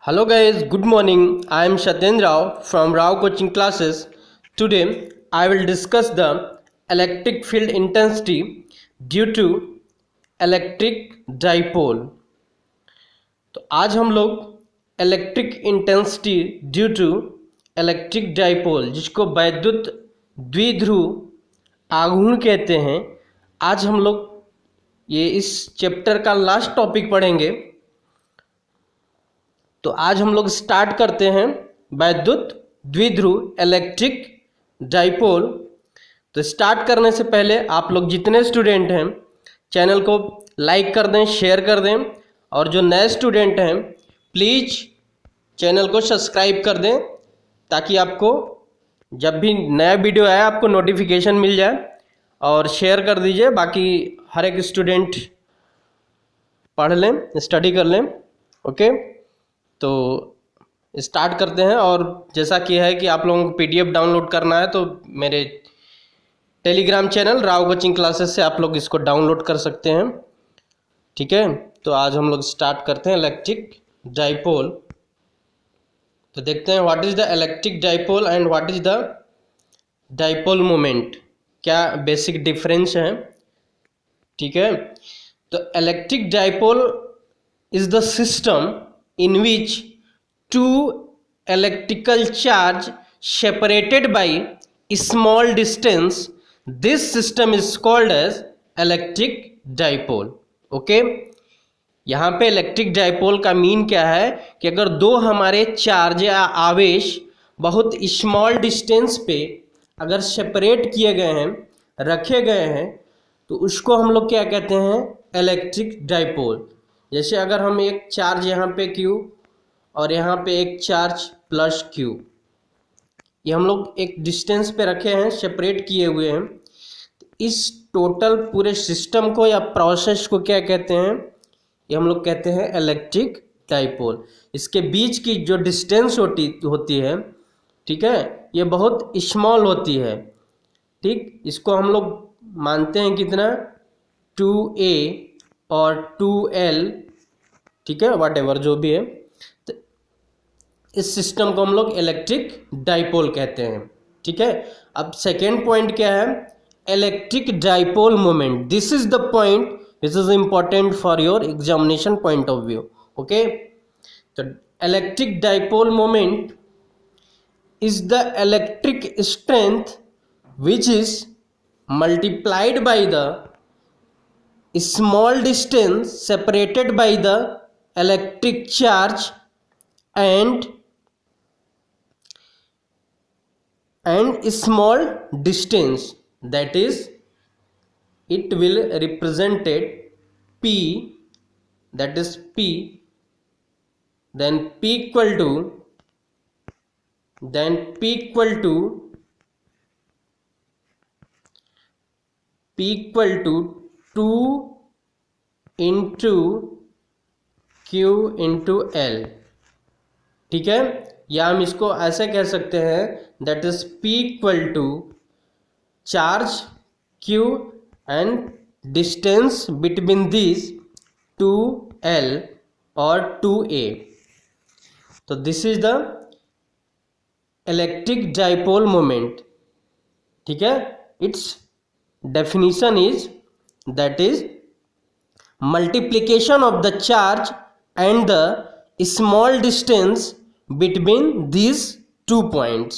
Hello guys, good morning. I am Satyendra Rao from Rao Coaching Classes. Today I will discuss the electric field intensity due to electric dipole. तो आज हम लोग electric intensity due to electric dipole जिसको वैद्युत द्विध्रुव आघूर्ण कहते हैं, आज हम लोग ये इस चैप्टर का लास्ट टॉपिक पढ़ेंगे। तो आज हम लोग स्टार्ट करते हैं वैद्युत द्विध्रुव इलेक्ट्रिक डाइपोल। तो स्टार्ट करने से पहले आप लोग जितने स्टूडेंट हैं चैनल को लाइक कर दें, शेयर कर दें, और जो नए स्टूडेंट हैं प्लीज़ चैनल को सब्सक्राइब कर दें ताकि आपको जब भी नया वीडियो आए आपको नोटिफिकेशन मिल जाए। और शेयर कर दीजिए, बाकी हर एक स्टूडेंट पढ़ लें, स्टडी कर लें। ओके, तो स्टार्ट करते हैं। और जैसा कि है कि आप लोगों को पीडीएफ डाउनलोड करना है तो मेरे Telegram channel Rao coaching classes से आप लोग इसको डाउनलोड कर सकते हैं। ठीक है, तो आज हम लोग स्टार्ट करते हैं इलेक्ट्रिक डाइपोल। तो देखते हैं what is the electric dipole and what is the dipole moment, क्या बेसिक डिफरेंस है। ठीक है, तो electric dipole is the system in which two electrical charge separated by a small distance. This system is called as electric dipole. Okay, यहाँ पे electric dipole का mean क्या है कि अगर दो हमारे चार्ज या आवेश बहुत स्मॉल डिस्टेंस पे अगर सेपरेट किए गए हैं, रखे गए हैं, तो उसको हम लोग क्या कहते हैं, इलेक्ट्रिक डाइपोल। जैसे अगर हम एक चार्ज यहाँ पे Q और यहाँ पे एक चार्ज प्लस Q, ये हम लोग एक डिस्टेंस पे रखे हैं, सेपरेट किए हुए हैं, तो इस टोटल पूरे सिस्टम को या प्रोसेस को क्या कहते हैं, ये हम लोग कहते हैं इलेक्ट्रिक डाइपोल। इसके बीच की जो डिस्टेंस होती है, ठीक है, ये बहुत स्मॉल होती है। ठीक, इसको हम लोग मानते हैं कितना, 2a और 2l, ठीक है, वाट एवर जो भी है। तो इस सिस्टम को हम लोग इलेक्ट्रिक डाइपोल कहते हैं। ठीक है, अब सेकेंड पॉइंट क्या है, electric dipole moment. This is the point which is important for your examination point of view. Okay, तो electric dipole moment is the electric strength which is multiplied by the small distance separated by the electric charge and small distance, that is it will represented P, that is P, then P equal to 2 into Q into L। ठीक है, या हम इसको ऐसे कह सकते हैं, that is P equal to charge Q and distance between this 2L और 2A। तो this is the electric dipole moment. ठीक है, it's definition is, that is multiplication of the charge and the small distance between these 2 points.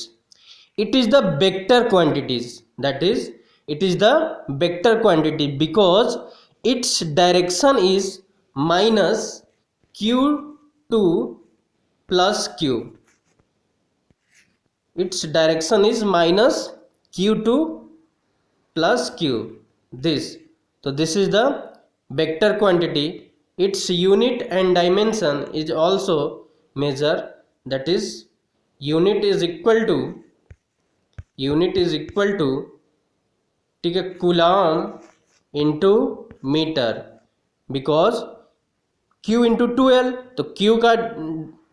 It is the vector quantities, that is it is the vector quantity because its direction is minus q2 plus q. Its direction is minus q2 plus q, this. So this is the vector quantity. Its unit and dimension is also measured, that is unit is equal to ठीक है, coulomb into metre, because q into 2l, तो q का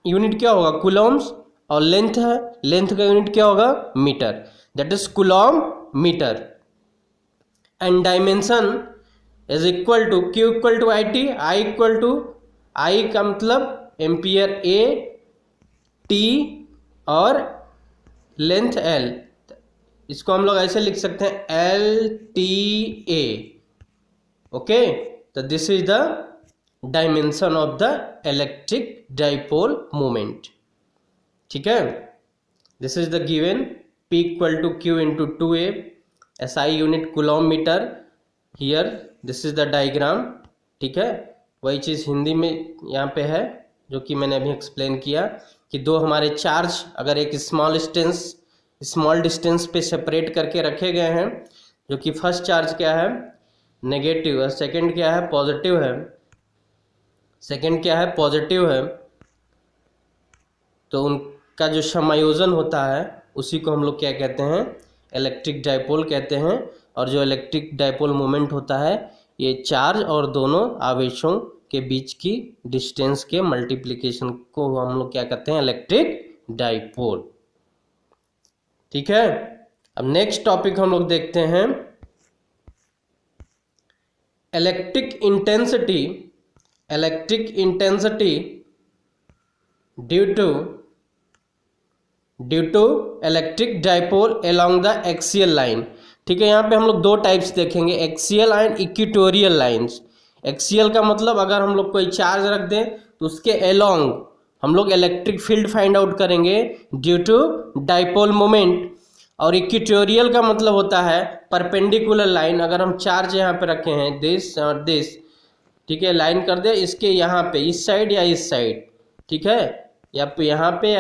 unit क्या होगा, Coulomb's, और length है, length का unit क्या होगा, metre, that is coulomb metre. And dimension is equal to Q equal to IT, I equal to I का मतलब एम्पियर A T और लेंथ L, इसको हम लोग ऐसे लिख सकते हैं LTA। ओके, तो this is the dimension of the electric dipole moment. ठीक है, this is the given P equal to Q into 2A, SI unit coulomb metre. Here this is the diagram. ठीक है, वही चीज़ हिंदी में यहाँ पे है जो कि मैंने अभी एक्सप्लेन किया कि दो हमारे चार्ज अगर एक स्मॉल डिस्टेंस पे सेपरेट करके रखे गए हैं, जो कि फर्स्ट चार्ज क्या है नेगेटिव है, सेकंड क्या है पॉजिटिव है, तो उनका जो समायोजन होता है उसी को हम लोग क्या कहते हैं, इलेक्ट्रिक डाइपोल कहते हैं। और जो इलेक्ट्रिक डाइपोल मोमेंट होता है ये चार्ज और दोनों आवेशों के बीच की डिस्टेंस के मल्टीप्लिकेशन को हम लोग क्या कहते हैं, इलेक्ट्रिक डाइपोल। ठीक है, अब नेक्स्ट टॉपिक हम लोग देखते हैं electric intensity due to electric dipole along the axial line. ठीक है, यहाँ पे हम लोग दो टाइप्स देखेंगे, axial and equatorial lines. Axial का मतलब अगर हम लोग कोई चार्ज रख दें तो उसके अलोंग हम लोग इलेक्ट्रिक फील्ड फाइंड आउट करेंगे ड्यू टू डाइपोल मोमेंट। और इक्वेटोरियल का मतलब होता है परपेंडिकुलर लाइन, अगर हम चार्ज यहाँ पे रखे हैं दिस और दिस, ठीक है, लाइन कर दे इसके यहाँ पे इस साइड या इस साइड, ठीक है, या यहाँ पे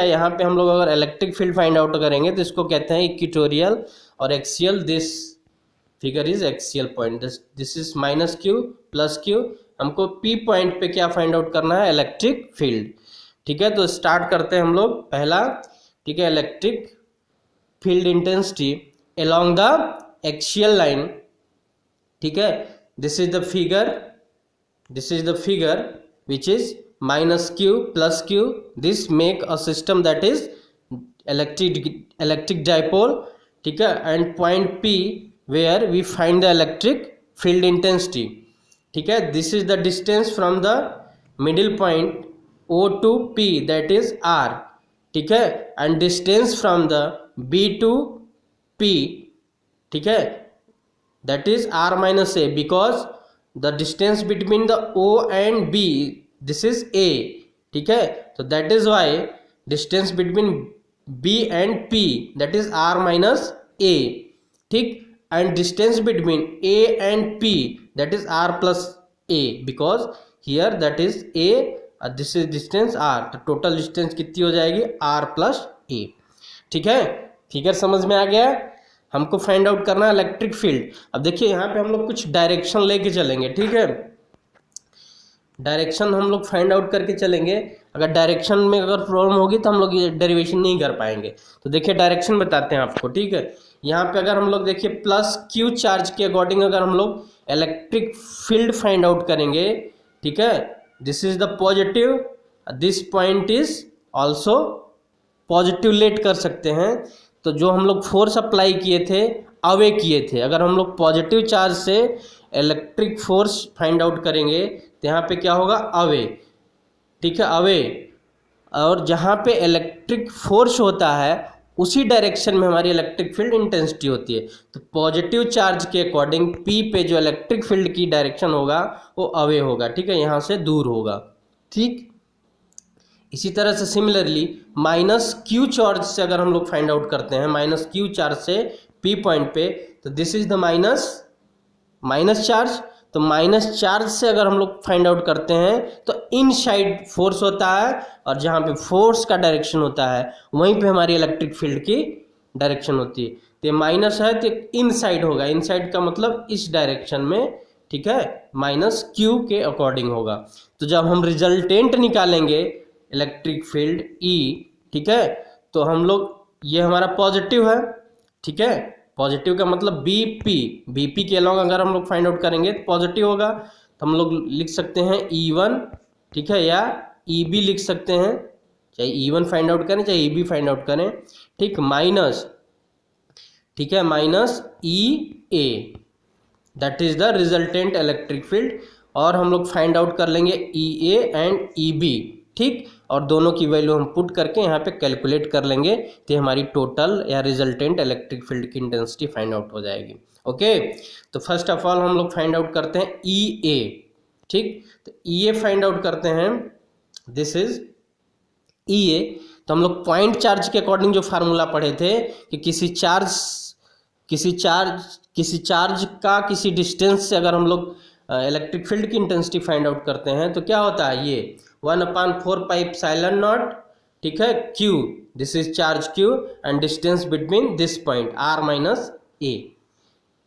हम लोग अगर इलेक्ट्रिक फील्ड फाइंड आउट करेंगे तो इसको कहते हैं इक्वेटोरियल। और axial, this figure is axial point, this is -Q + Q। हमको P पॉइंट पे क्या फाइंड आउट करना है, इलेक्ट्रिक फील्ड। ठीक है, तो स्टार्ट करते हैं हम लोग पहला। ठीक है, electric field intensity along the axial line. ठीक है, this is the figure which is -Q + Q. This make a system that is electric dipole. ठीक है, and point P where we find the electric field intensity. ठीक है, this is the distance from the middle point O to P, that is R. ठीक है, and distance from the B to P, ठीक है, that is R minus A, because the distance between the O and B, this is A. ठीक है, तो that is why distance between B and P, that is R minus A. ठीक, and distance between A and P, that is R plus A, because here that is A, this is distance R, तो total distance कितनी हो जाएगी, R plus A. ठीक है, figure समझ में आ गया। हमको फाइंड आउट करना है इलेक्ट्रिक फील्ड। अब देखिए यहाँ पे हम लोग कुछ डायरेक्शन लेके चलेंगे। ठीक है, डायरेक्शन हम लोग फाइंड आउट करके चलेंगे। अगर डायरेक्शन में अगर प्रॉब्लम होगी तो हम लोग ये डेरिवेशन नहीं कर पाएंगे। तो देखिए डायरेक्शन बताते हैं आपको। ठीक है, यहाँ पे अगर हम लोग देखिए +Q चार्ज के अकॉर्डिंग अगर हम लोग इलेक्ट्रिक फील्ड फाइंड आउट करेंगे, ठीक है, this is the positive, this point is also positive let कर सकते हैं। तो जो हम लोग फोर्स अप्लाई किए थे अवे किए थे, अगर हम लोग पॉजिटिव चार्ज से इलेक्ट्रिक फोर्स फाइंड आउट करेंगे तो यहाँ पे क्या होगा, अवे। ठीक है, अवे, और जहाँ पे इलेक्ट्रिक फोर्स होता है उसी डायरेक्शन में हमारी इलेक्ट्रिक फील्ड इंटेंसिटी होती है। तो पॉजिटिव चार्ज के अकॉर्डिंग P पे जो इलेक्ट्रिक फील्ड की डायरेक्शन होगा वो अवे होगा। ठीक है, यहाँ से दूर होगा। ठीक, इसी तरह से सिमिलरली -Q चार्ज से अगर हम लोग फाइंड आउट करते हैं, -Q चार्ज से P पॉइंट पे, तो this is the minus charge. तो माइनस चार्ज से अगर हम लोग फाइंड आउट करते हैं तो इन साइड फोर्स होता है, और जहाँ पे फोर्स का डायरेक्शन होता है वहीं पे हमारी इलेक्ट्रिक फील्ड की डायरेक्शन होती है। तो ये माइनस है तो इन साइड होगा, इन साइड का मतलब इस डायरेक्शन में। ठीक है, -Q के अकॉर्डिंग होगा। तो जब हम रिजल्टेंट निकालेंगे इलेक्ट्रिक फील्ड E, ठीक है, तो हम लोग ये हमारा पॉजिटिव है। ठीक है, पॉजिटिव का मतलब BP के अलोंग अगर हम लोग फाइंड आउट करेंगे तो पॉजिटिव होगा। तो हम लोग लिख सकते हैं E1, ठीक है, या EB लिख सकते हैं, चाहे E1 फाइंड आउट करें चाहे EB फाइंड आउट करें। ठीक, माइनस, ठीक है, -EA, that is the resultant electric field. और हम लोग फाइंड आउट कर लेंगे EA एंड EB। ठीक, और दोनों की वैल्यू हम पुट करके यहाँ पे कैलकुलेट कर लेंगे, तो हमारी टोटल या रिजल्टेंट इलेक्ट्रिक फील्ड की इंटेंसिटी फाइंड आउट हो जाएगी। ओके, तो फर्स्ट ऑफ ऑल हम लोग फाइंड आउट करते हैं ई ए। ठीक, तो ई ए फाइंड आउट करते हैं, दिस इज ई ए। तो हम लोग पॉइंट चार्ज के अकॉर्डिंग जो फार्मूला पढ़े थे कि किसी चार्ज का किसी डिस्टेंस से अगर हम लोग इलेक्ट्रिक फील्ड की इंटेंसिटी फाइंड आउट करते हैं तो क्या होता है, ये 1/4πε0, ठीक है, Q, this is charge Q and distance between this point R minus A.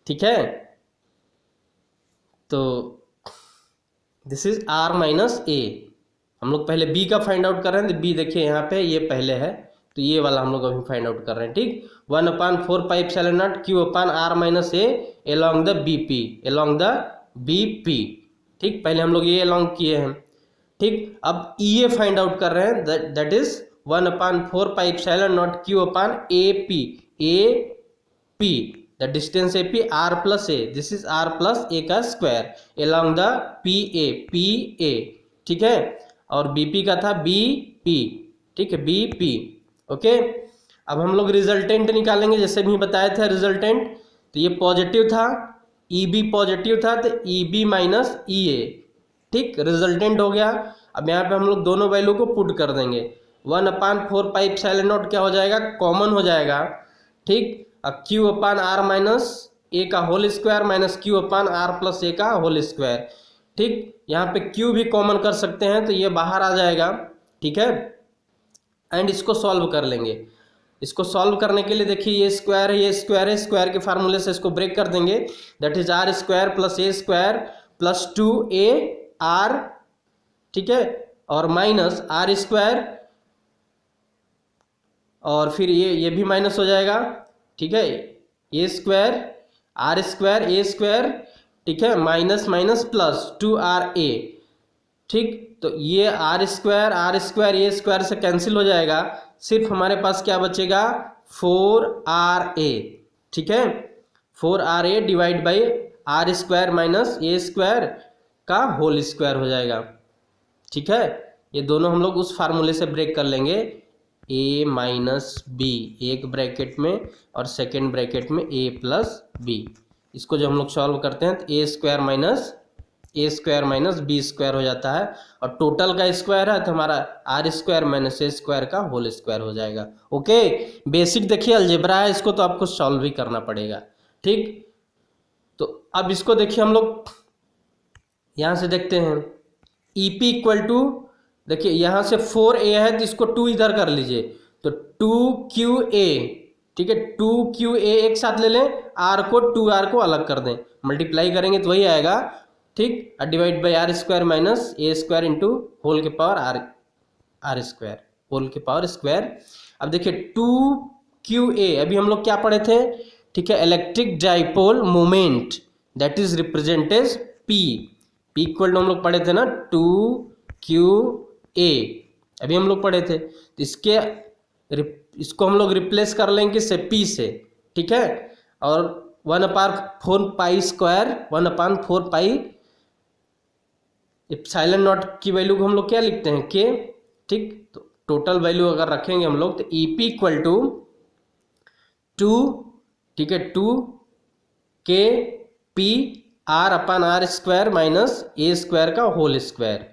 ठीक है, तो this is R minus A. हम लोग पहले बी का फाइंड आउट कर रहे हैं, तो बी देखिए यहाँ पे ये पहले है, तो ये वाला हम लोग अभी फाइंड आउट कर रहे हैं। ठीक, 1/4πε0 Q upon R minus A along the B P. ठीक, पहले हम लोग ये एलॉन्ग किए हैं। ठीक, अब ई ए फाइंड आउट कर रहे हैं, that is 1/4πε0 Q upon A P, the distance A P R plus A, this is R plus A का square along the P A. ठीक है, और बी पी का था बी पी। ठीक है, बी पी। ओके, अब हम लोग रिजल्टेंट निकालेंगे, जैसे भी बताए थे रिजल्टेंट, तो ये पॉजिटिव था, ई बी पॉजिटिव था, तो ई बी माइनस ई ए। ठीक, रिजल्टेंट हो गया। अब यहाँ पे हम लोग दोनों वैल्यू को पुट कर देंगे, 1/4πε0 क्या हो जाएगा, कॉमन हो जाएगा। ठीक, अब Q upon R minus A का whole square minus Q upon R plus A का होल स्क्वायर। ठीक, यहाँ पे क्यू भी कॉमन कर सकते हैं, तो ये बाहर आ जाएगा। ठीक है, एंड इसको सॉल्व कर लेंगे। इसको सॉल्व करने के लिए देखिए ये स्क्वायर है, ये स्क्वायर है, स्क्वायर के फार्मूले से इसको ब्रेक कर देंगे, that is R square plus A square plus 2a R, ठीक है, और माइनस आर स्क्वायर, और फिर ये भी माइनस हो जाएगा। ठीक है, A square R square A square, ठीक है, माइनस माइनस प्लस 2ra। ठीक, तो ये आर स्क्वायर ए स्क्वायर से कैंसिल हो जाएगा, सिर्फ हमारे पास क्या बचेगा, 4ra। ठीक है, 4ra divide by R square minus A square का होल स्क्वायर हो जाएगा। ठीक है, ये दोनों हम लोग उस फार्मूले से ब्रेक कर लेंगे, a माइनस बी एक ब्रैकेट में और सेकेंड ब्रैकेट में a प्लस बी। इसको जब हम लोग सॉल्व करते हैं तो ए स्क्वायर माइनस बी स्क्वायर हो जाता है, और टोटल का स्क्वायर है तो हमारा R square minus A square का होल स्क्वायर हो जाएगा। ओके, बेसिक देखिए अलजेब्रा है, इसको तो आपको सॉल्व ही करना पड़ेगा। ठीक, तो अब इसको देखिए हम लोग यहाँ से देखते हैं, ई पी इक्वल टू, देखिए यहाँ से 4a है तो इसको 2 इधर कर लीजिए, तो 2qa। ठीक है, 2qa एक साथ ले लें, r को 2r को अलग कर दें, मल्टीप्लाई करेंगे तो वही आएगा। ठीक, divide by R square minus A square into whole के पावर आर स्क्वायर होल के पावर स्क्वायर। अब देखिए 2qa अभी हम लोग क्या पढ़े थे, ठीक है, electric dipole moment that is represented P equal to हम लोग पढ़े थे ना 2qa, अभी हम लोग पढ़े थे, तो इसको हम लोग रिप्लेस कर लेंगे किससे, पी से। ठीक है, और 1/4 एप्सिलॉन नॉट की वैल्यू को हम लोग क्या लिखते हैं, के। ठीक, तो टोटल वैल्यू अगर रखेंगे हम लोग तो ई पी इक्वल टू 2, ठीक है, 2k P R upon R square minus A square का होल स्क्वायर।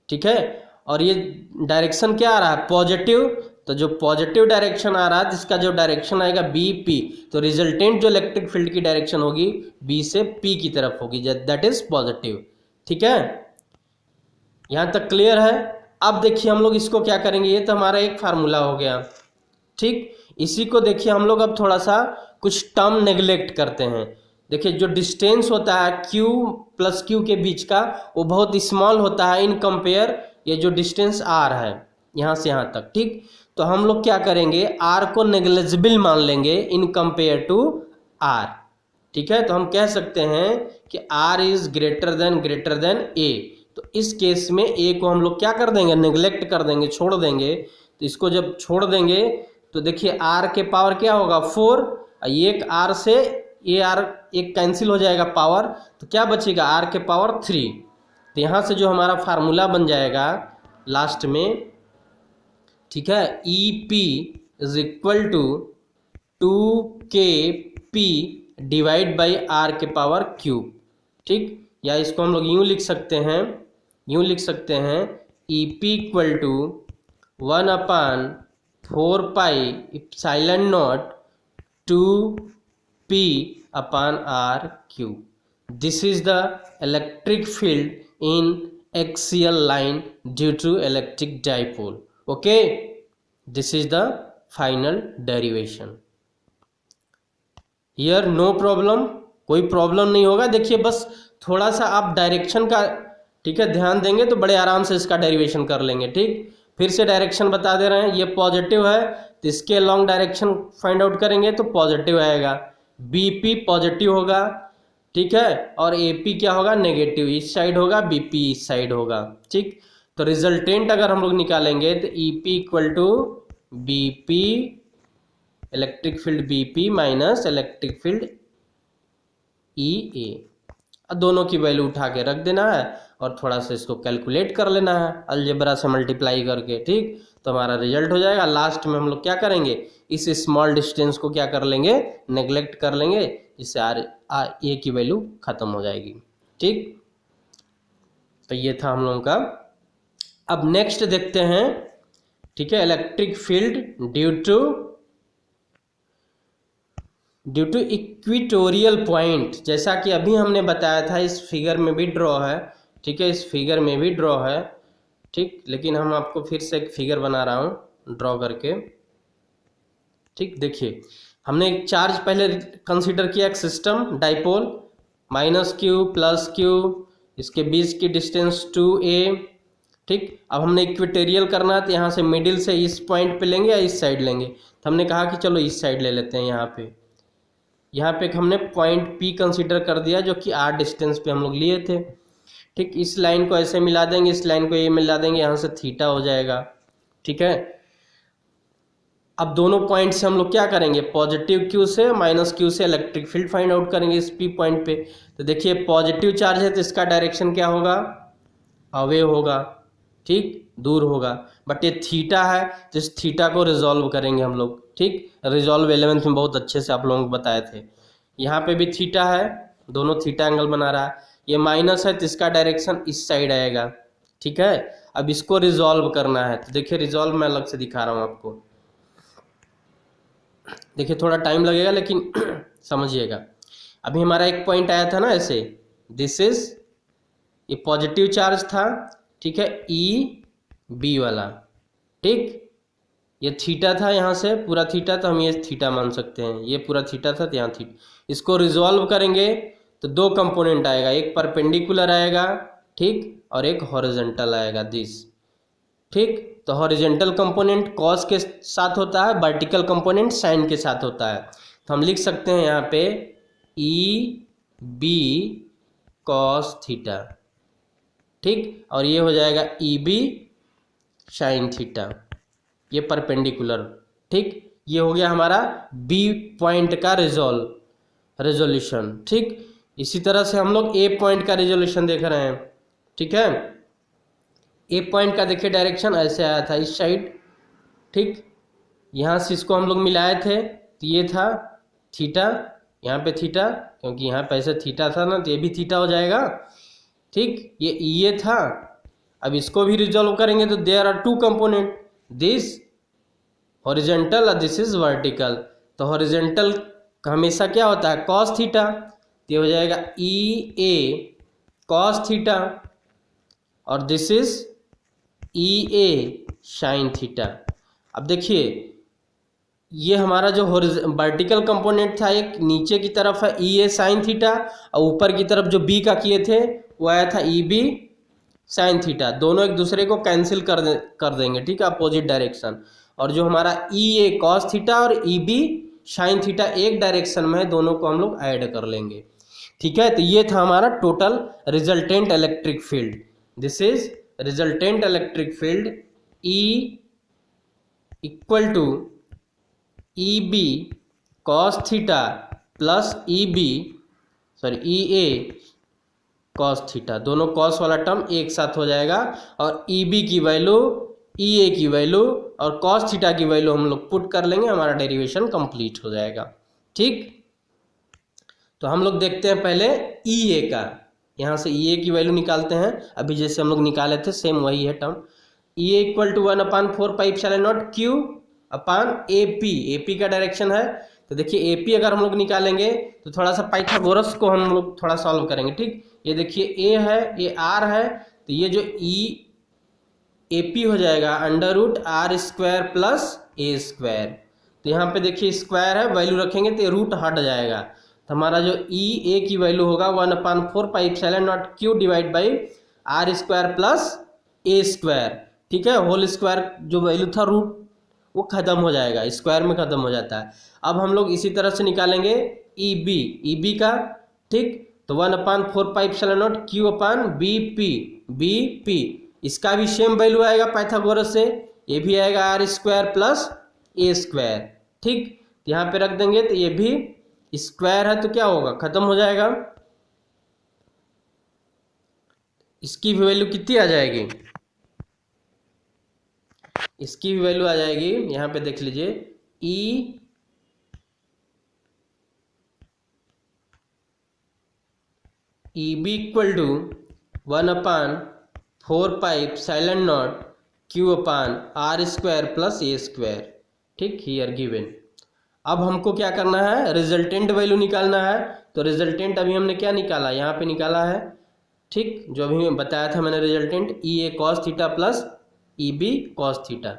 ठीक है, और ये डायरेक्शन क्या आ रहा है, पॉजिटिव, तो जो पॉजिटिव डायरेक्शन आ रहा है जिसका जो डायरेक्शन आएगा बी पी, तो रिजल्टेंट जो इलेक्ट्रिक फील्ड की डायरेक्शन होगी बी से पी की तरफ होगी, दैट इज पॉजिटिव। ठीक है, यहाँ तक क्लियर है। अब देखिए हम लोग इसको क्या करेंगे, ये तो हमारा एक फार्मूला हो गया। ठीक, इसी को देखिए हम लोग अब थोड़ा सा कुछ टर्म नेग्लेक्ट करते हैं। देखिए जो डिस्टेंस होता है Q प्लस Q के बीच का, वो बहुत स्मॉल होता है इन कंपेयर ये जो डिस्टेंस R है यहाँ से यहाँ तक। ठीक, तो हम लोग क्या करेंगे, R को नेग्लिजिबल मान लेंगे इन कंपेयर टू R। ठीक है, तो हम कह सकते हैं कि R is greater than A। तो इस केस में A को हम लोग क्या कर देंगे, नेग्लेक्ट कर देंगे, छोड़ देंगे। तो इसको जब छोड़ देंगे तो देखिए R के पावर क्या होगा 4, एक R से ये R एक कैंसिल हो जाएगा पावर, तो क्या बचेगा R के पावर 3। तो यहाँ से जो हमारा फार्मूला बन जाएगा लास्ट में ठीक है, E P is equal to 2kp divide by R के पावर क्यूब। ठीक, या इसको हम लोग यूँ लिख सकते हैं, E P equal to 1/4 pi epsilon naught 2p upon R cube. This is the electric field in axial line due to electric dipole. Okay, this is the final derivation. Here no problem, कोई problem नहीं होगा। देखिए बस थोड़ा सा आप direction का, ठीक है, ध्यान देंगे तो बड़े आराम से इसका डेरिवेशन कर लेंगे। ठीक, फिर से डायरेक्शन बता दे रहे हैं, ये पॉजिटिव है तो इसके लॉन्ग डायरेक्शन फाइंड आउट करेंगे तो पॉजिटिव आएगा, बीपी पॉजिटिव होगा, ठीक है, और एपी क्या होगा, नेगेटिव, इस साइड होगा, बीपी इस साइड होगा। ठीक, तो रिजल्टेंट अगर हम लोग निकालेंगे तो EP equal to BP, electric field BP minus electric field E A. दोनों की वैल्यू उठा के रख देना है और थोड़ा सा इसको कैलकुलेट कर लेना है अलजेब्रा से मल्टीप्लाई करके। ठीक, तो हमारा रिजल्ट हो जाएगा। लास्ट में हम लोग क्या करेंगे, इस स्मॉल डिस्टेंस को क्या कर लेंगे, नेग्लेक्ट कर लेंगे, जिससे आर ए की वैल्यू खत्म हो जाएगी। ठीक, तो ये था हम लोगों का। अब नेक्स्ट देखते हैं, ठीक है, electric field due to equatorial point. जैसा कि अभी हमने बताया था, इस फिगर में भी ड्रॉ है, ठीक है, इस फिगर में भी ड्रॉ है। ठीक, लेकिन हम आपको फिर से एक फिगर बना रहा हूँ ड्रॉ करके। ठीक, देखिए हमने एक चार्ज पहले कंसीडर किया, एक सिस्टम डाइपोल, -q +q, इसके बीच की डिस्टेंस 2a। ठीक, अब हमने इक्वेटोरियल करना है तो यहाँ से मिडिल से इस पॉइंट पे लेंगे या इस साइड लेंगे, तो हमने कहा कि चलो इस साइड ले लेते हैं। यहाँ पे हमने पॉइंट P कंसीडर कर दिया जो कि r डिस्टेंस पे हम लोग लिए थे। ठीक, इस लाइन को ऐसे मिला देंगे, इस लाइन को ये मिला देंगे, यहाँ से थीटा हो जाएगा। ठीक है, अब दोनों पॉइंट से हम लोग क्या करेंगे, पॉजिटिव Q से -Q से इलेक्ट्रिक फील्ड फाइंड आउट करेंगे इस P पॉइंट पे। तो देखिए पॉजिटिव चार्ज है तो इसका डायरेक्शन क्या होगा, अवे होगा, ठीक, दूर होगा। बट ये थीटा है तो इस थीटा को रिजॉल्व करेंगे हम लोग। ठीक, रिजॉल्व 11th में बहुत अच्छे से आप लोगों को बताए थे। यहाँ पे भी थीटा है, दोनों थीटा एंगल बना रहा है। ये माइनस है तो इसका डायरेक्शन इस साइड आएगा। ठीक है, अब इसको रिजॉल्व करना है तो देखिए रिजॉल्व मैं अलग से दिखा रहा हूँ आपको। देखिए थोड़ा टाइम लगेगा लेकिन समझिएगा। अभी हमारा एक पॉइंट आया था ना ऐसे, दिस इज, ये पॉजिटिव चार्ज था, ठीक है, ई बी वाला। ठीक, ये थीटा था, यहाँ से पूरा थीटा, तो हम ये थीटा मान सकते हैं, ये पूरा थीटा था तो यहाँ थीटा। इसको रिजॉल्व करेंगे तो दो कंपोनेंट आएगा, एक परपेंडिकुलर आएगा, ठीक, और एक हॉरिजॉन्टल आएगा, दिस। ठीक, तो हॉरिजॉन्टल कंपोनेंट कॉस के साथ होता है, वर्टिकल कंपोनेंट साइन के साथ होता है। तो हम लिख सकते हैं यहाँ पे ई बी कॉस थीटा। ठीक, और ये हो जाएगा ई बी साइन थीटा, ये परपेंडिकुलर। ठीक, ये हो गया हमारा बी पॉइंट का रेजोल्यूशन। ठीक, इसी तरह से हम लोग ए पॉइंट का रेजोल्यूशन देख रहे हैं। ठीक है, ए पॉइंट का देखिए डायरेक्शन ऐसे आया था इस साइड। ठीक, यहाँ से इसको हम लोग मिलाए थे तो ये था थीटा, यहाँ पे थीटा, क्योंकि यहाँ पे ऐसे थीटा था ना तो ये भी थीटा हो जाएगा। ठीक, ये था। अब इसको भी रिजॉल्व करेंगे तो there are two component, this horizontal और दिस इज वर्टिकल। तो हॉरिजॉन्टल का हमेशा क्या होता है, कॉस थीटा, तो ये हो जाएगा ई ए कॉस थीटा, और this is E A sine theta. अब देखिए ये हमारा जो वर्टिकल कंपोनेंट था एक नीचे की तरफ है ई ए साइन थीटा, और ऊपर की तरफ जो बी का किए थे वो आया था ई बी साइन थीटा। दोनों एक दूसरे को कैंसिल कर देंगे, ठीक है, अपोजिट डायरेक्शन। और जो हमारा ई ए कॉस थीटा और ई बी साइन थीटा एक डायरेक्शन में है, दोनों को हम लोग ऐड कर लेंगे। ठीक है, तो ये था हमारा total resultant electric field. This is resultant electric field E equal to E B cos theta plus E A cos theta. दोनों कॉस वाला टर्म एक साथ हो जाएगा और ई बी की वैल्यू ई ए की वैल्यू और कॉस थीटा की वैल्यू हम लोग पुट कर लेंगे, हमारा डेरिवेशन कंप्लीट हो जाएगा। ठीक, तो हम लोग देखते हैं पहले ई ए का। यहाँ से ई ए की वैल्यू निकालते हैं, अभी जैसे हम लोग निकाले थे सेम वही है term. E A equal to 1/4πε0 Q upon A P. A P का डायरेक्शन है, तो देखिए ए पी अगर हम लोग निकालेंगे तो थोड़ा सा पाइथागोरस को हम लोग थोड़ा सॉल्व करेंगे। ठीक, ये देखिए ए है, ये आर है, तो ये जो ई ए पी हो जाएगा √r² प्लस ए स्क्वायर। तो यहाँ पे देखिए स्क्वायर है, वैल्यू रखेंगे तो ये रूट हट जाएगा, तो हमारा जो ई ए की वैल्यू होगा 1/4πε0 Q divide by r² plus A square. ठीक है, होल स्क्वायर जो वैल्यू था रूट वो खत्म हो जाएगा, स्क्वायर में खत्म हो जाता है। अब हम लोग इसी तरह से निकालेंगे ई बी का। ठीक, तो 1/4πε0 क्यू अपान बी पी, इसका भी सेम वैल्यू आएगा पाइथागोरस से, ये भी आएगा r² प्लस ए स्क्वायर। ठीक, यहाँ पे रख देंगे तो ये भी स्क्वायर है तो क्या होगा, खत्म हो जाएगा। इसकी भी वैल्यू कितनी आ जाएगी, इसकी भी वैल्यू आ जाएगी, यहाँ पे देख लीजिए E B equal to 1/4πε0 Q upon r² plus A square. ठीक, हियर गिवन। अब हमको क्या करना है, रिजल्टेंट वैल्यू निकालना है। तो रिजल्टेंट अभी हमने क्या निकाला, यहाँ पे निकाला है। ठीक, जो अभी बताया था मैंने resultant E A cos theta plus E B cos theta,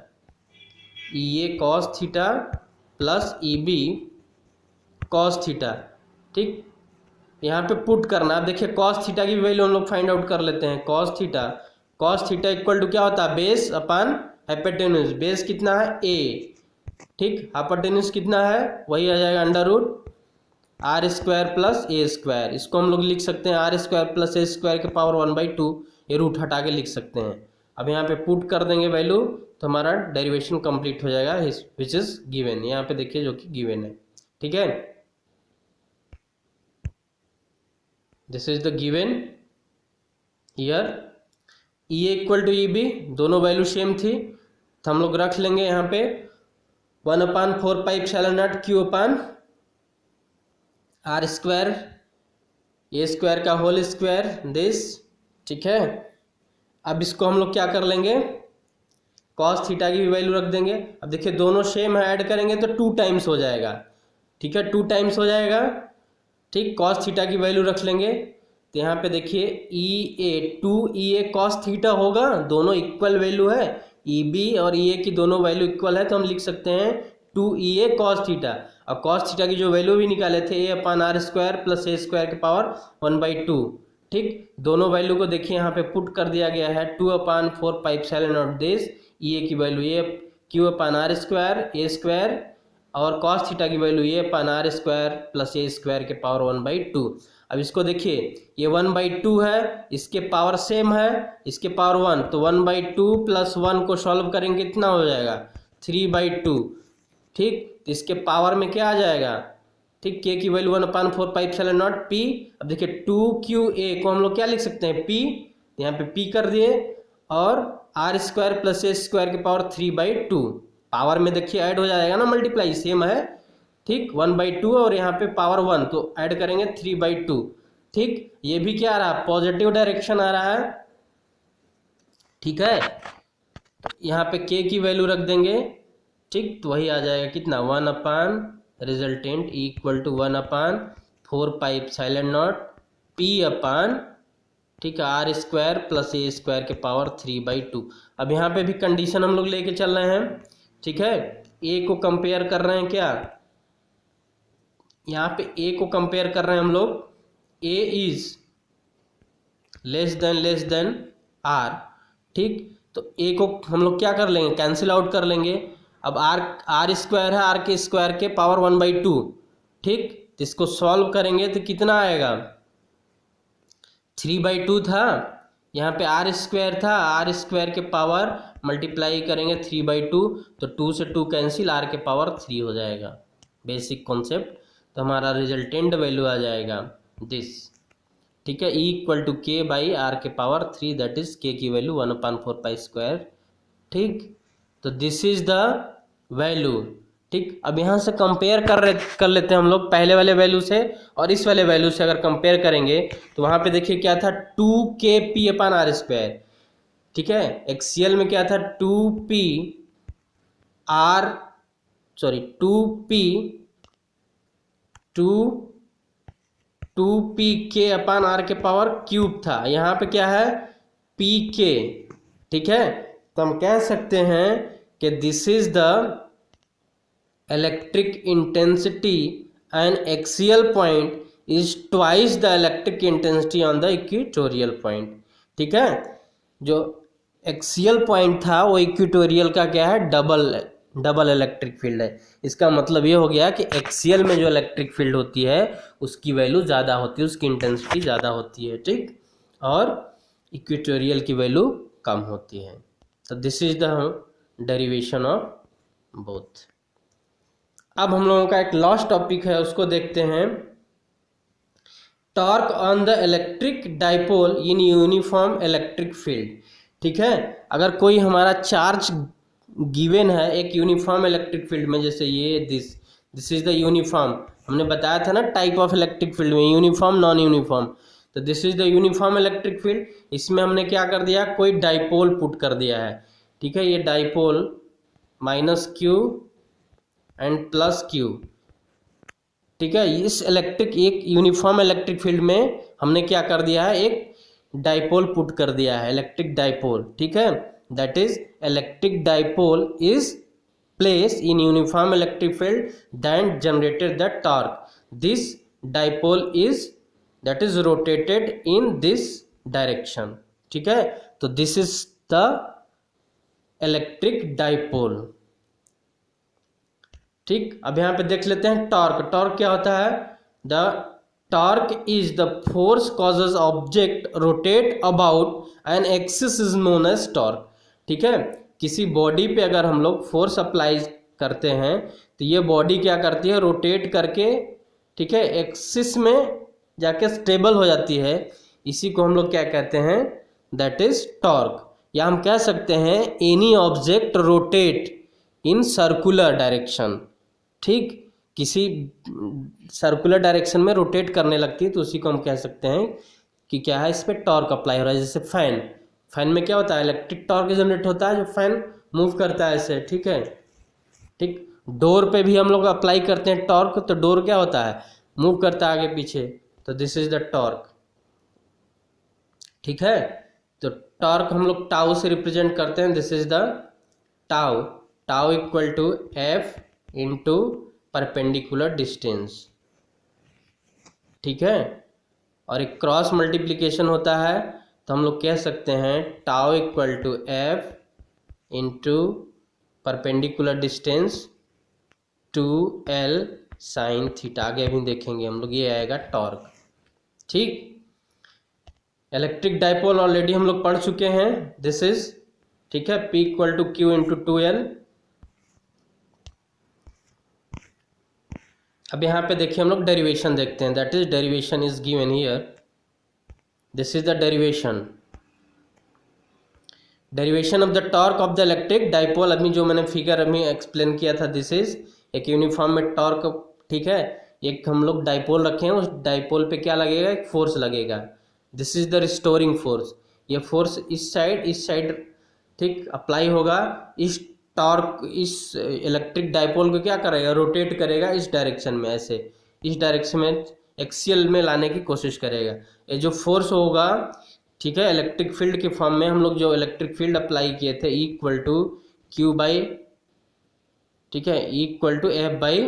E A cos theta plus E B cos theta. ठीक, यहाँ पे पुट करना। अब देखिए कॉस थीटा की वैल्यू हम लोग फाइंड आउट कर लेते हैं। कॉस थीटा इक्वल टू क्या होता है, बेस अपान हाइपोटेन्यूज। बेस कितना है, ए। ठीक, हाइपोटेन्यूज कितना है, वही आ जाएगा √r² प्लस ए स्क्वायर। इसको हम लोग लिख सकते हैं r² प्लस ए स्क्वायर के पावर 1/2, ये रूट हटा के लिख सकते हैं। अब यहाँ पे पुट कर देंगे वैल्यू, तो हमारा डेरिवेशन कंप्लीट हो जाएगा, विच इज गिवन। यहाँ पे देखिए जो कि गिवन है। ठीक है, this is the given here. E A equal to E B, दोनों वैल्यू सेम थी, तो हम लोग रख लेंगे यहाँ पे 1/4πε0 Q upon r², A square का होल स्क्वायर दिस। ठीक है, अब इसको हम लोग क्या कर लेंगे, कॉस थीटा की भी वैल्यू रख देंगे। अब देखिए दोनों सेम है, ऐड करेंगे तो 2 टाइम्स हो जाएगा। ठीक है, 2 टाइम्स हो जाएगा। ठीक, कॉस थीटा की वैल्यू रख लेंगे, तो यहाँ पे देखिए ई ए कॉस थीटा होगा, दोनों इक्वल वैल्यू है। ई बी और ई ए की दोनों वैल्यू इक्वल है, तो हम लिख सकते हैं 2 ए कॉस थीटा। और कॉस थीटा की जो वैल्यू भी निकाले थे ए अपान r² प्लस ए स्क्वायर के पावर 1/2। ठीक, दोनों वैल्यू को देखिए यहाँ पे पुट कर दिया गया है, 2/4πε0 दिस, ई ए की value A Q upon r² A square, और कॉस थीटा की value A upon r² plus A square के पावर 1/2। अब इसको देखिए, ये 1/2 है, इसके पावर सेम है, इसके पावर 1, तो 1/2 प्लस 1 को सॉल्व करेंगे कितना हो जाएगा, 3/2। ठीक, तो इसके पावर में क्या आ जाएगा, ठीक, के की वैल्यू 1/4πε0 पी। अब देखिए 2qa को हम लोग क्या लिख सकते हैं, पी, यहाँ पे पी कर दिए, और r² प्लस ए स्क्वायर के पावर 3/2। पावर में देखिए ऐड हो जाएगा ना, मल्टीप्लाई सेम है। ठीक, 1/2 और यहाँ पे पावर 1, तो ऐड करेंगे 3/2। ठीक, ये भी क्या आ रहा है, पॉजिटिव डायरेक्शन आ रहा है। ठीक है, यहाँ पे के की वैल्यू रख देंगे। ठीक, तो वही आ जाएगा कितना, 1 upon resultant equal to 1/4πε0 P upon, ठीक है, r² प्लस ए स्क्वायर के पावर 3/2। अब यहाँ पे भी कंडीशन हम लोग लेके चल रहे हैं। ठीक है, ए को कंपेयर कर रहे हैं, क्या यहाँ पे ए को कंपेयर कर रहे हैं हम लोग, ए इज लेस देन आर। ठीक, तो ए को हम लोग क्या कर लेंगे, कैंसिल आउट कर लेंगे। अब r² है, r के स्क्वायर के पावर 1/2। ठीक, तो इसको सॉल्व करेंगे तो कितना आएगा, 3/2 था, यहाँ पे r² था, r² के पावर मल्टीप्लाई करेंगे 3/2, तो 2 से 2 कैंसिल, r के पावर 3 हो जाएगा। Basic concept. तो हमारा रिजल्टेंट वैल्यू आ जाएगा दिस। ठीक है, E = k/r के पावर 3, दैट इज के की वैल्यू 1/4π² ठीक। तो दिस इज द वैल्यू। ठीक, अब यहाँ से कंपेयर कर लेते हैं हम लोग पहले वाले वैल्यू से और इस वाले वैल्यू से अगर कंपेयर करेंगे तो वहाँ पे देखिए क्या था 2kp/r²। ठीक है, एक्सीएल में क्या था 2p/r³ था। यहाँ पे क्या है pk। ठीक है, तो हम कह सकते हैं कि this is the electric intensity and axial point is twice the electric intensity on the equatorial point. ठीक है, जो एक्सियल पॉइंट था वो इक्वेटोरियल का क्या है डबल इलेक्ट्रिक फील्ड है। इसका मतलब ये हो गया कि एक्सियल में जो इलेक्ट्रिक फील्ड होती है उसकी वैल्यू ज़्यादा होती है, उसकी इंटेंसिटी ज़्यादा होती है। ठीक, और इक्वेटोरियल की वैल्यू कम होती है। तो this is the derivation of both. अब हम लोगों का एक लास्ट टॉपिक है, उसको देखते हैं। Torque on the electric dipole in uniform electric field. ठीक है, अगर कोई हमारा चार्ज गिवन है एक यूनिफॉर्म इलेक्ट्रिक फील्ड में, जैसे ये दिस इज द यूनिफॉर्म। हमने बताया था ना टाइप ऑफ इलेक्ट्रिक फील्ड में यूनिफॉर्म नॉन यूनिफॉर्म। तो this is the uniform electric field. इसमें हमने क्या कर दिया, कोई डाइपोल पुट कर दिया है। ठीक है, ये डाइपोल -q एंड +q। ठीक है, इस एक यूनिफॉर्म इलेक्ट्रिक फील्ड में हमने क्या कर दिया है, एक डाइपोल पुट कर दिया है, इलेक्ट्रिक डाइपोल। ठीक है, that is electric dipole is place in uniform electric field that generated the torque. This dipole is that is rotated in this direction. ठीक है, तो this is the electric dipole. ठीक, अब यहाँ पे देख लेते हैं टॉर्क। टॉर्क क्या होता है, the torque is the force causes object rotate about an axis is known as torque. ठीक है, किसी बॉडी पे अगर हम लोग फोर्स अप्लाई करते हैं तो ये बॉडी क्या करती है, रोटेट करके, ठीक है, एक्सिस में जाके स्टेबल हो जाती है। इसी को हम लोग क्या कहते हैं, दैट इज टॉर्क। या हम कह सकते हैं any object rotate in circular direction. ठीक, किसी सर्कुलर डायरेक्शन में रोटेट करने लगती है तो उसी को हम कह सकते हैं कि क्या है, इस पर टॉर्क अप्लाई हो रहा है। जैसे फैन में क्या होता है, इलेक्ट्रिक टॉर्क जनरेट होता है जो फैन मूव करता है ऐसे। ठीक है, ठीक, डोर पे भी हम लोग अप्लाई करते हैं टॉर्क, तो डोर क्या होता है, मूव करता है आगे पीछे। तो दिस इज द टॉर्क। ठीक है, तो टॉर्क हम लोग टाउ से रिप्रेजेंट करते हैं। This is the tau. Tau equal to F into perpendicular distance. ठीक है, और एक क्रॉस मल्टीप्लिकेशन होता है तो हम लोग कह सकते हैं tau equal to F into perpendicular distance 2L sine theta. आगे अभी देखेंगे हम लोग, ये आएगा टॉर्क। ठीक, इलेक्ट्रिक डाइपोल ऑलरेडी हम लोग पढ़ चुके हैं, दिस इज, ठीक है, P equal to Q into 2L। अब यहाँ पे देखिए हम लोग डेरिवेशन देखते हैं, that is derivation is given here. This is the derivation of the torque of the electric dipole. अभी जो मैंने फिगर अभी एक्सप्लेन किया था, दिस इज एक यूनिफॉर्म में टॉर्क। ठीक है, एक हम लोग डाइपोल रखे हैं, उस डाइपोल पे क्या लगेगा, एक फोर्स लगेगा। This is the restoring force. ये फोर्स इस साइड ठीक अप्लाई होगा। इस टॉर्क इस इलेक्ट्रिक डाइपोल को क्या करेगा, रोटेट करेगा इस डायरेक्शन में, ऐसे इस डायरेक्शन में एक्सियल में लाने की कोशिश करेगा। ये जो फोर्स होगा, ठीक है, इलेक्ट्रिक फील्ड के फॉर्म में हम लोग जो इलेक्ट्रिक फील्ड अप्लाई किए थे E equal to Q by, ठीक है, E equal to F by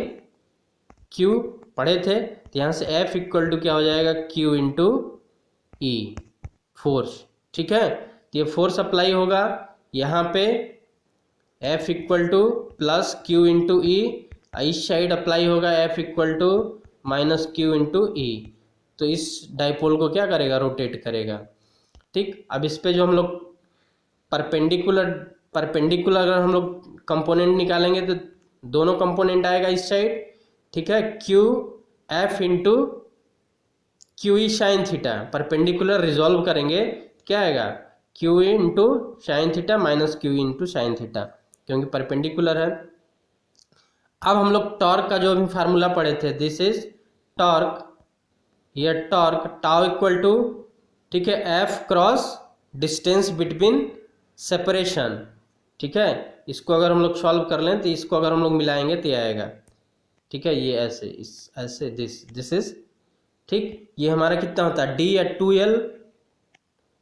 Q पढ़े थे। तो यहाँ से F इक्वल टू क्या हो जाएगा, Q इंटू E फोर्स। ठीक है, तो ये फोर्स अप्लाई होगा यहाँ पे, F equal to plus Q into E, इस साइड अप्लाई होगा F equal to minus Q into E. तो इस डाइपोल को क्या करेगा, रोटेट करेगा। ठीक, अब इस पे जो हम लोग परपेंडिकुलर अगर हम लोग कंपोनेंट निकालेंगे तो दोनों कंपोनेंट आएगा इस साइड। ठीक है, Q F इंटू Q ई साइन थीटा। परपेंडिकुलर रिजॉल्व करेंगे क्या आएगा, Q into sine theta minus Q into sine theta, क्योंकि परपेंडिकुलर है। अब हम लोग टॉर्क का जो भी फार्मूला पढ़े थे, दिस इज टॉर्क, ये टॉर्क टाउ इक्वल टू, ठीक है, F cross distance between separation, ठीक है। इसको अगर हम लोग सॉल्व कर लें तो इसको अगर हम लोग मिलाएंगे तो ये आएगा, ठीक है, ये ऐसे ऐसे दिस इज, ठीक। ये हमारा कितना होता है, डी या 2l,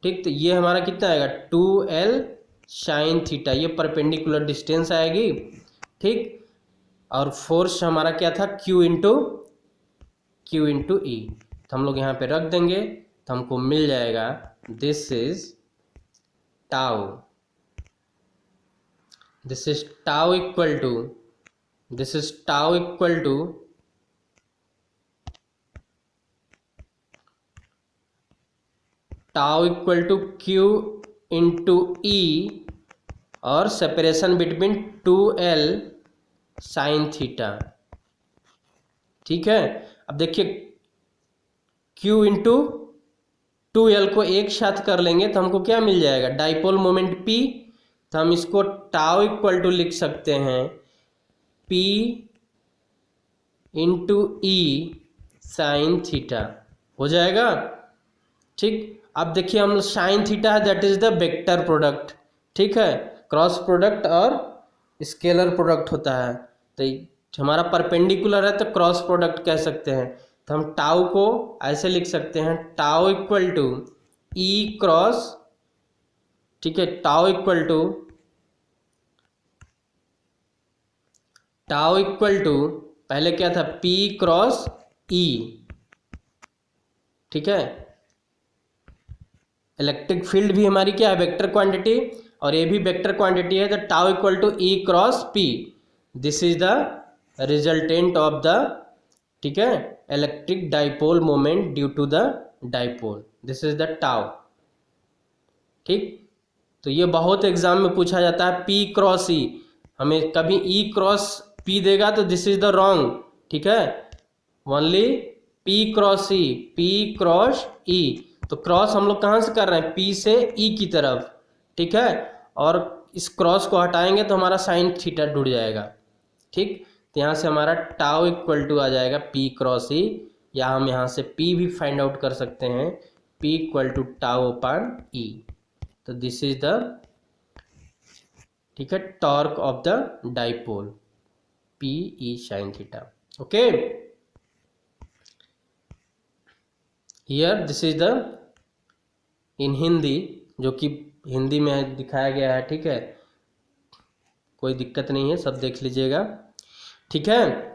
ठीक। तो ये हमारा कितना आएगा 2l साइन थीटा, ये परपेंडिकुलर डिस्टेंस आएगी, ठीक। और फोर्स हमारा क्या था, Q इंटू ई, तो हम लोग यहाँ पे रख देंगे तो हमको मिल जाएगा this is tau, this is tau equal to, this is tau equal to Q into E और separation between 2l sine theta, ठीक है। अब देखिए Q इंटू 2l को एक साथ कर लेंगे तो हमको क्या मिल जाएगा, डाइपोल मोमेंट P, तो हम इसको टाउ इक्वल टू लिख सकते हैं P इंटू ई साइन थीटा, हो जाएगा, ठीक। अब देखिए हम साइन थीटा है, that is the vector product, ठीक है, क्रॉस प्रोडक्ट और स्केलर प्रोडक्ट होता है, तो हमारा परपेंडिकुलर है तो क्रॉस प्रोडक्ट कह सकते हैं। तो हम टाउ को ऐसे लिख सकते हैं, tau equal to E cross, ठीक है, टाउ इक्वल टू पहले क्या था, P क्रॉस E, ठीक है। इलेक्ट्रिक फील्ड भी हमारी क्या है, वेक्टर क्वांटिटी, और ये भी वेक्टर क्वांटिटी है, तो tau equal to E cross P, this is the resultant of the, ठीक है, electric dipole moment due to the dipole, this is the tau, ठीक। तो ये बहुत एग्जाम में पूछा जाता है, P क्रॉस ई, हमें कभी E क्रॉस P देगा तो दिस इज द रॉन्ग, ठीक है, ओनली P क्रॉस ई, P क्रॉस E, तो क्रॉस हम लोग कहाँ से कर रहे हैं, P से E की तरफ, ठीक है, और इस क्रॉस को हटाएंगे तो हमारा साइन थीटा जुड़ जाएगा, ठीक। तो यहाँ से हमारा टाउ इक्वल टू आ जाएगा P क्रॉस E, या हम यहाँ से P भी फाइंड आउट कर सकते हैं, P equal to tau upon E, तो दिस इज द, ठीक है, torque of the dipole, P E sine theta, okay. Here this is the in Hindi, जो कि हिंदी में दिखाया गया है, ठीक है, कोई दिक्कत नहीं है, सब देख लीजिएगा, ठीक है।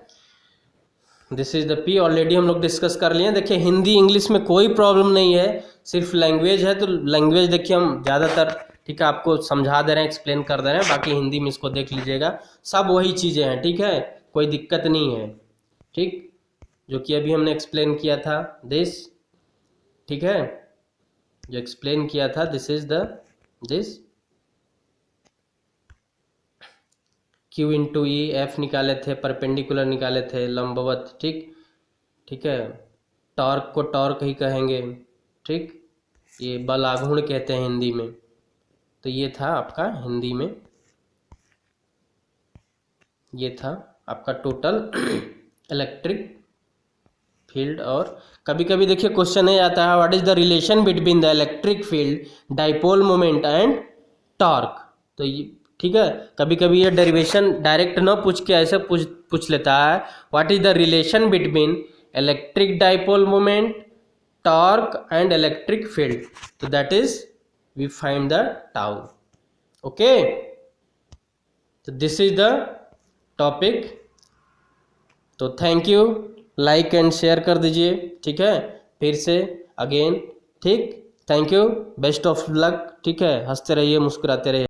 This is the P, already हम लोग डिस्कस कर लिए। देखिए हिंदी इंग्लिश में कोई प्रॉब्लम नहीं है, सिर्फ लैंग्वेज है, तो लैंग्वेज देखिए हम ज़्यादातर, ठीक है, आपको समझा दे रहे हैं, एक्सप्लेन कर दे रहे हैं, बाकी हिंदी में इसको देख लीजिएगा, सब वही चीज़ें हैं, ठीक है, कोई दिक्कत नहीं है, ठीक, जो कि अभी हमने एक्सप्लेन किया था, दिस, ठीक है, जो एक्सप्लेन किया था, this is the, this Q into E, F निकाले थे, परपेंडिकुलर निकाले थे, लंबवत, ठीक, ठीक है, टॉर्क को टॉर्क ही कहेंगे, ठीक, ये बल आघूर्ण कहते हैं हिंदी में। तो ये था आपका हिंदी में, ये था आपका टोटल इलेक्ट्रिक फील्ड। और कभी कभी देखिए क्वेश्चन नहीं आता है, what is the relation between the electric field, dipole moment and torque, तो ये, ठीक है, कभी कभी ये डेरिवेशन डायरेक्ट ना पूछ के ऐसे पूछ लेता है, what is the relation between electric dipole moment, torque and electric field, तो that is we find the tau, okay. तो दिस इज द टॉपिक, तो thank you, like and share कर दीजिए, ठीक है, फिर से अगेन, ठीक, thank you, best of luck, ठीक है, हंसते रहिए, मुस्कुराते रहिए।